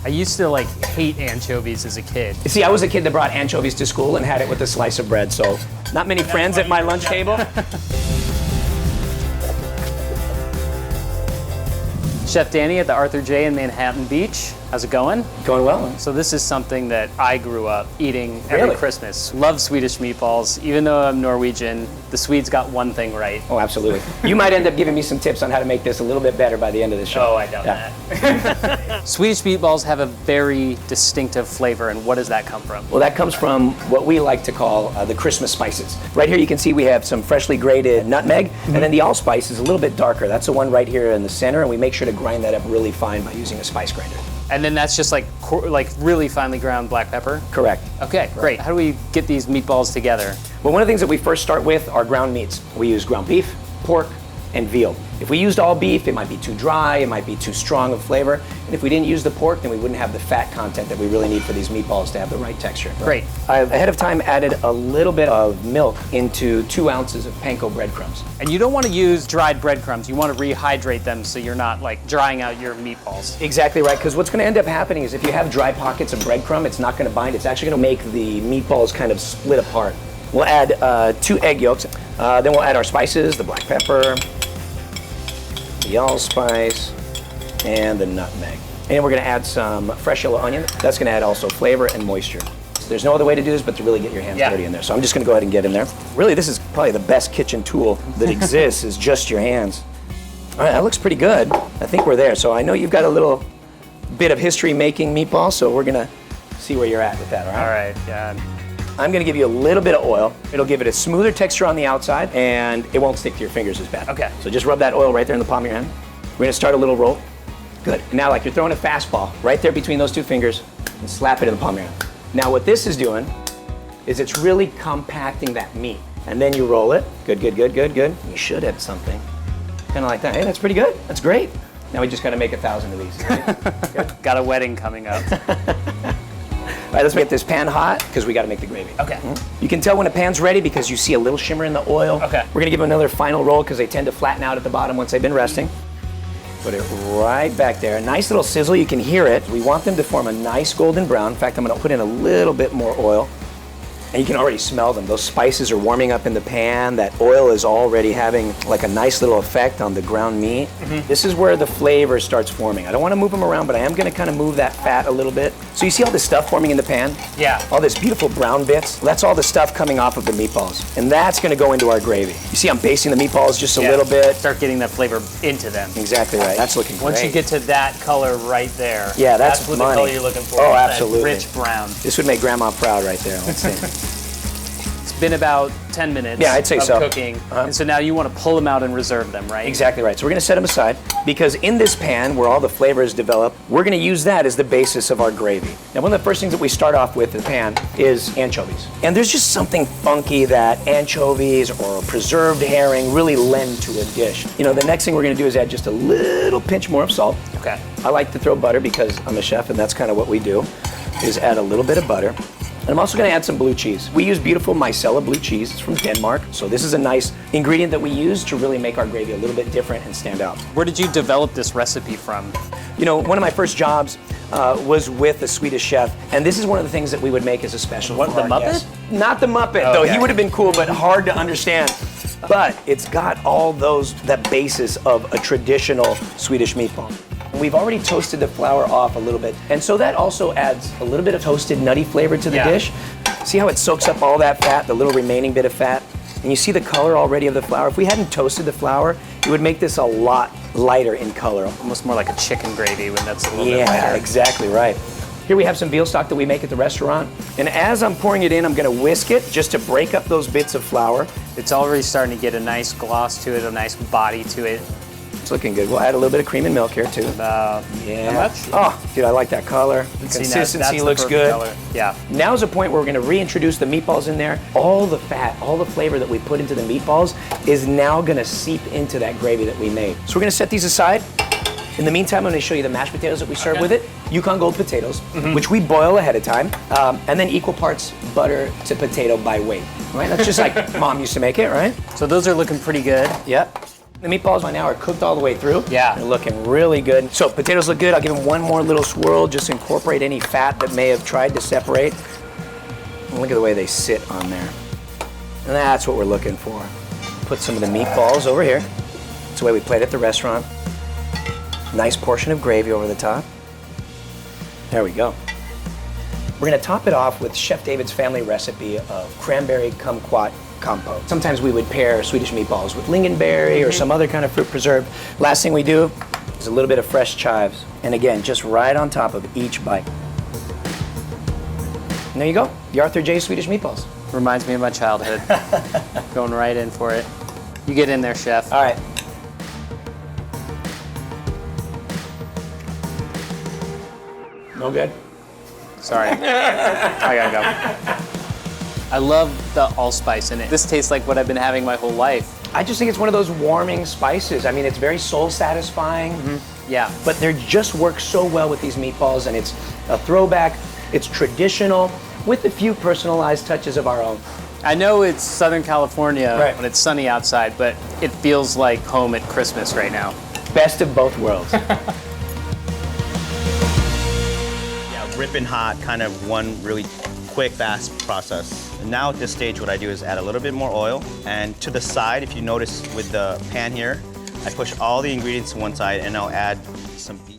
I used to like hate anchovies as a kid. See, I was a kid that brought anchovies to school and had it with a slice of bread, so not many friends at my lunch table. Chef Danny at the Arthur J in Manhattan Beach. How's it going? Going well. So this is something that I grew up eating every Really? Christmas. Love Swedish meatballs. Even though I'm Norwegian, the Swedes got one thing right. Oh, absolutely. You might end up giving me some tips on how to make this a little bit better by the end of the show. Oh, I doubt that. Swedish meatballs have a very distinctive flavor, and what does that come from? Well, that comes from what we like to call the Christmas spices. Right here you can see we have some freshly grated nutmeg, and then the allspice is a little bit darker. That's the one right here in the center, and we make sure to grind that up really fine by using a spice grinder. And then that's just like really finely ground black pepper? Correct. Okay, great. How do we get these meatballs together? Well, one of the things that we first start with are ground meats. We use ground beef, pork, and veal. If we used all beef, it might be too dry, it might be too strong of flavor. And if we didn't use the pork, then we wouldn't have the fat content that we really need for these meatballs to have the right texture. Great. I've ahead of time added a little bit of milk into 2 ounces of panko breadcrumbs. And you don't want to use dried breadcrumbs. You want to rehydrate them so you're not like drying out your meatballs. Exactly right, because what's going to end up happening is if you have dry pockets of breadcrumb, it's not going to bind. It's actually going to make the meatballs kind of split apart. We'll add 2 egg yolks. Then we'll add our spices, the black pepper, the allspice, and the nutmeg. And we're going to add some fresh yellow onion. That's going to add also flavor and moisture. There's no other way to do this but to really get your hands dirty in there. So I'm just going to go ahead and get in there. Really, this is probably the best kitchen tool that exists is just your hands. All right, that looks pretty good. I think we're there. So I know you've got a little bit of history making meatballs, so we're going to see where you're at with that, all right? All right, yeah. I'm going to give you a little bit of oil. It'll give it a smoother texture on the outside, and it won't stick to your fingers as bad. Okay. So just rub that oil right there in the palm of your hand. We're going to start a little roll. Good. Now, like you're throwing a fastball right there between those 2 fingers, and slap it in the palm of your hand. Now, what this is doing is it's really compacting that meat. And then you roll it. Good, good, good, good, good. You should have something kind of like that. Hey, that's pretty good. That's great. Now we just got to make 1,000 of these. Right? Got a wedding coming up. All right, let's get this pan hot because we got to make the gravy. Okay. You can tell when a pan's ready because you see a little shimmer in the oil. Okay. We're gonna give them another final roll because they tend to flatten out at the bottom once they've been resting. Put it right back there. A nice little sizzle, you can hear it. We want them to form a nice golden brown. In fact, I'm gonna put in a little bit more oil. And you can already smell them. Those spices are warming up in the pan. That oil is already having like a nice little effect on the ground meat. This is where the flavor starts forming. I don't want to move them around, but I am going to kind of move that fat a little bit. So you see all this stuff forming in the pan? Yeah. All this beautiful brown bits? That's all the stuff coming off of the meatballs. And that's going to go into our gravy. You see I'm basting the meatballs just a little bit. Start getting that flavor into them. Exactly right. That's looking great. Once you get to that color right there, yeah, that's what money. the color you're looking for. Oh, that absolutely. rich brown. This would make Grandma proud right there. Let's see. Been about 10 minutes I'd say of so. cooking, and so now you want to pull them out and reserve them, right? Exactly right. So we're going to set them aside because in this pan where all the flavors develop, we're going to use that as the basis of our gravy. Now, one of the first things that we start off with in the pan is anchovies. And there's just something funky that anchovies or preserved herring really lend to a dish. You know, the next thing we're going to do is add just a little pinch more of salt. Okay. I like to throw butter because I'm a chef and that's kind of what we do, is add a little bit of butter. And I'm also going to add some blue cheese. We use beautiful Mycella blue cheese. It's from Denmark. So this is a nice ingredient that we use to really make our gravy a little bit different and stand out. Where did you develop this recipe from? You know, one of my first jobs was with a Swedish chef. And this is one of the things that we would make as a special What, for the our Muppet? guests. Not the Muppet, Oh, though. okay. He would have been cool, but hard to understand. But it's got all that basis of a traditional Swedish meatball. We've already toasted the flour off a little bit. And so that also adds a little bit of toasted nutty flavor to the dish. See how it soaks up all that fat, the little remaining bit of fat? And you see the color already of the flour. If we hadn't toasted the flour, it would make this a lot lighter in color. Almost more like a chicken gravy when that's a little bit Yeah, lighter. exactly right. Here we have some veal stock that we make at the restaurant. And as I'm pouring it in, I'm gonna whisk it just to break up those bits of flour. It's already starting to get a nice gloss to it, a nice body to it. It's looking good. We'll add a little bit of cream and milk here too. How much? Oh, dude, I like that color. The See, consistency that's the looks perfect good. color. Yeah. Now's the point where we're gonna reintroduce the meatballs in there. All the fat, all the flavor that we put into the meatballs is now gonna seep into that gravy that we made. So we're gonna set these aside. In the meantime, I'm gonna show you the mashed potatoes that we serve with it. Yukon Gold potatoes, which we boil ahead of time, and then equal parts butter to potato by weight. Right? That's just like Mom used to make it, right? So those are looking pretty good. Yep. The meatballs by now are cooked all the way through. Yeah. They're looking really good. So potatoes look good. I'll give them one more little swirl, just to incorporate any fat that may have tried to separate. And look at the way they sit on there. And that's what we're looking for. Put some of the meatballs over here. That's the way we played at the restaurant. Nice portion of gravy over the top. There we go. We're gonna top it off with Chef David's family recipe of cranberry kumquat compote. Sometimes we would pair Swedish meatballs with lingonberry or some other kind of fruit preserve. Last thing we do is a little bit of fresh chives. And again, just right on top of each bite. And there you go, the Arthur J. Swedish meatballs. Reminds me of my childhood. Going right in for it. You get in there, chef. All right. No good? Sorry. I gotta go. I love the allspice in it. This tastes like what I've been having my whole life. I just think it's one of those warming spices. I mean, it's very soul satisfying. Yeah. But they just work so well with these meatballs, and it's a throwback, it's traditional, with a few personalized touches of our own. I know it's Southern California Right. when it's sunny outside, but it feels like home at Christmas right now. Best of both worlds. Ripping hot, kind of one really quick, fast process. And now at this stage, what I do is add a little bit more oil. And to the side, if you notice with the pan here, I push all the ingredients to one side and I'll add some beef.